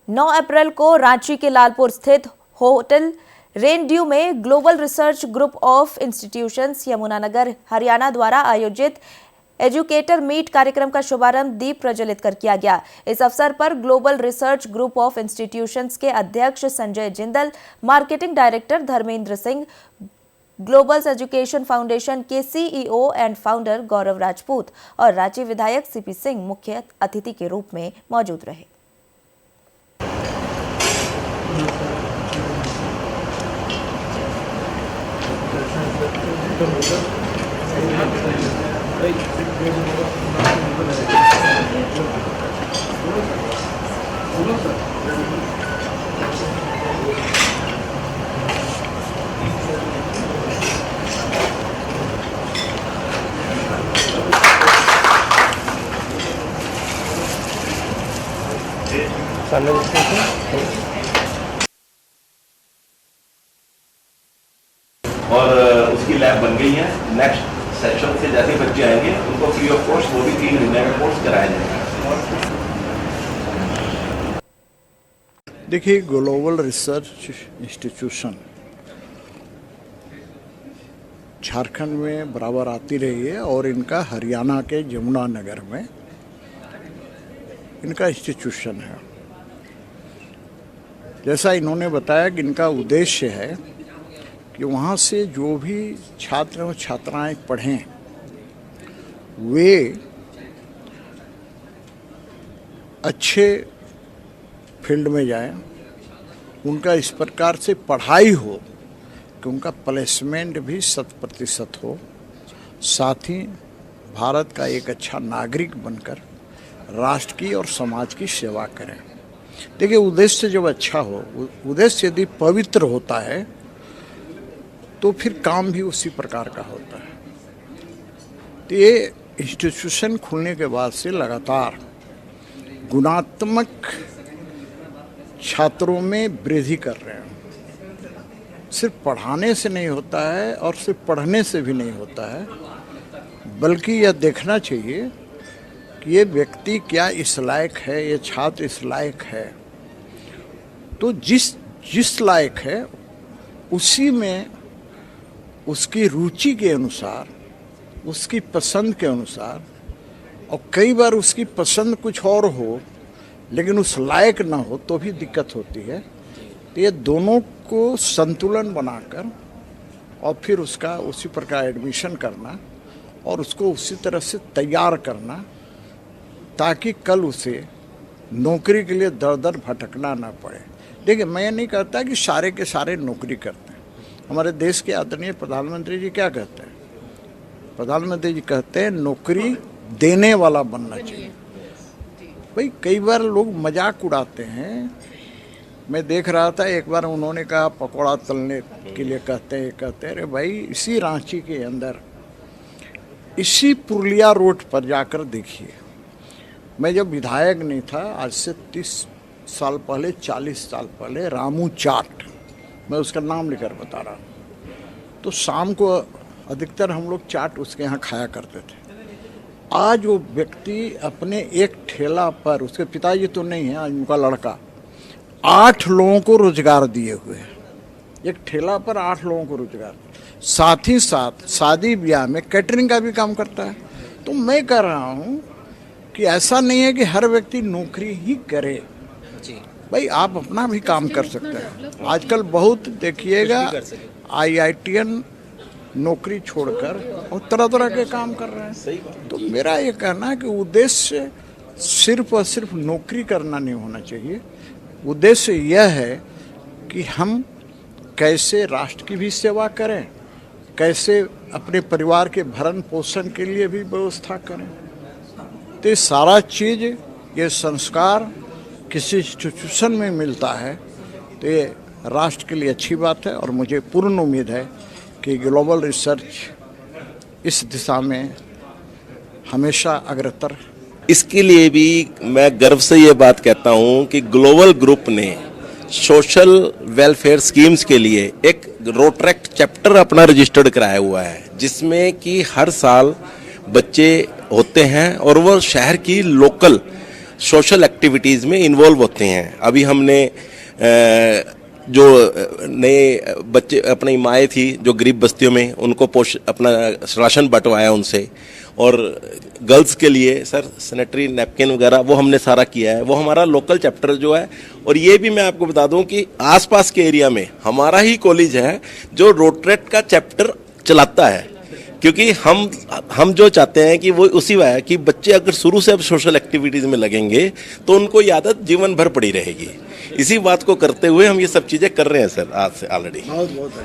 9 अप्रैल को रांची के लालपुर स्थित होटल रेनड्यू में global research group of institutions Yamunanagar Haryana द्वारा आयोजित एजुकेटर मीट कार्यक्रम का शुभारंभ दीप प्रज्वलित कर किया गया। इस अवसर पर global research group of institutions के अध्यक्ष Sanjay Jindal, marketing director Dharmendra Singh, global education foundation के सीईओ एंड फाउंडर गौरव राजपूत और राज्य विधायक सीपी सिंह मुख्य अतिथि के रूप में मौजूद रहे। और उसकी लैब बन गई है। नेक्स्ट सेक्शन से जैसे बच्चे आएंगे उनको फ्री ऑफ कॉस्ट वो भी 3 महीने का कोर्स कराया जाएगा। देखिए, ग्लोबल रिसर्च इंस्टीट्यूशन झारखंड में बराबर आती रही है और इनका हरियाणा के यमुनानगर में इनका इंस्टीट्यूशन है। जैसा इन्होंने बताया कि इनका उद्देश्य है कि वहाँ से जो भी छात्र और छात्राएं पढ़ें वे अच्छे फील्ड में जाएं, उनका इस प्रकार से पढ़ाई हो कि उनका प्लेसमेंट भी 100% हो, साथ ही भारत का एक अच्छा नागरिक बनकर राष्ट्र की और समाज की सेवा करें। देखिए, उद्देश्य जब अच्छा हो, उद्देश्य यदि पवित्र होता है तो फिर काम भी उसी प्रकार का होता है। तो ये इंस्टीट्यूशन खुलने के बाद से लगातार गुणात्मक छात्रों में वृद्धि कर रहे हैं। सिर्फ पढ़ाने से नहीं होता है और सिर्फ पढ़ने से भी नहीं होता है, बल्कि यह देखना चाहिए कि ये व्यक्ति क्या इस लायक है, ये छात्र इस लायक है। तो जिस लायक है उसी में उसकी रुचि के अनुसार, उसकी पसंद के अनुसार, और कई बार उसकी पसंद कुछ और हो लेकिन उस लायक ना हो तो भी दिक्कत होती है। तो ये दोनों को संतुलन बनाकर और फिर उसका उसी प्रकार एडमिशन करना और उसको उसी तरह से तैयार करना ताकि कल उसे नौकरी के लिए दर दर भटकना ना पड़े। देखिए, मैं नहीं कहता कि सारे के सारे नौकरी करते हैं। हमारे देश के आदरणीय प्रधानमंत्री जी क्या कहते हैं? प्रधानमंत्री जी कहते हैं नौकरी देने वाला बनना चाहिए। भाई, कई बार लोग मजाक उड़ाते हैं। मैं देख रहा था, एक बार उन्होंने कहा पकौड़ा तलने के लिए कहते हैं अरे भाई, इसी रांची के अंदर इसी पुरुलिया रोड पर जाकर देखिए। मैं जब विधायक नहीं था, आज से 30 साल पहले, 40 साल पहले, रामू चाट, मैं उसका नाम लेकर बता रहा हूँ, तो शाम को अधिकतर हम लोग चाट उसके यहाँ खाया करते थे। आज वो व्यक्ति अपने एक ठेला पर, उसके पिताजी तो नहीं है, आज उनका लड़का 8 लोगों को रोजगार दिए हुए हैं। एक ठेला पर 8 लोगों को रोजगार, साथ ही साथ शादी ब्याह में कैटरिंग का भी काम करता है। तो मैं कह रहा हूँ कि ऐसा नहीं है कि हर व्यक्ति नौकरी ही करे जी। भाई, आप अपना भी काम कर सकते हैं। आजकल बहुत देखिएगा IITian नौकरी छोड़कर और तरह तरह के काम कर रहे हैं। तो मेरा ये कहना है कि उद्देश्य सिर्फ और सिर्फ नौकरी करना नहीं होना चाहिए। उद्देश्य यह है कि हम कैसे राष्ट्र की भी सेवा करें, कैसे अपने परिवार के भरण पोषण के लिए भी व्यवस्था करें। तो ये सारा चीज़, ये संस्कार किसी इंस्टीट्यूशन में मिलता है तो ये राष्ट्र के लिए अच्छी बात है। और मुझे पूर्ण उम्मीद है कि ग्लोबल रिसर्च इस दिशा में हमेशा अग्रतर। इसके लिए भी मैं गर्व से ये बात कहता हूँ कि ग्लोबल ग्रुप ने सोशल वेलफेयर स्कीम्स के लिए एक रोट्रैक्ट चैप्टर अपना रजिस्टर्ड कराया हुआ है, जिसमें कि हर साल बच्चे होते हैं और वो शहर की लोकल सोशल एक्टिविटीज़ में इन्वॉल्व होते हैं। अभी हमने जो नए बच्चे अपनी माएँ थी जो गरीब बस्तियों में, उनको अपना राशन बंटवाया उनसे, और गर्ल्स के लिए सर सैनिटरी नैपकिन वगैरह वो हमने सारा किया है। वो हमारा लोकल चैप्टर जो है, और ये भी मैं आपको बता दूं कि आसपास के एरिया में हमारा ही कॉलेज है जो रोटरेक्ट का चैप्टर चलाता है, क्योंकि हम जो चाहते हैं कि वो उसी वह है कि बच्चे अगर शुरू से अब सोशल एक्टिविटीज़ में लगेंगे तो उनको ये आदत जीवन भर पड़ी रहेगी। इसी बात को करते हुए हम ये सब चीज़ें कर रहे हैं सर आज से ऑलरेडी।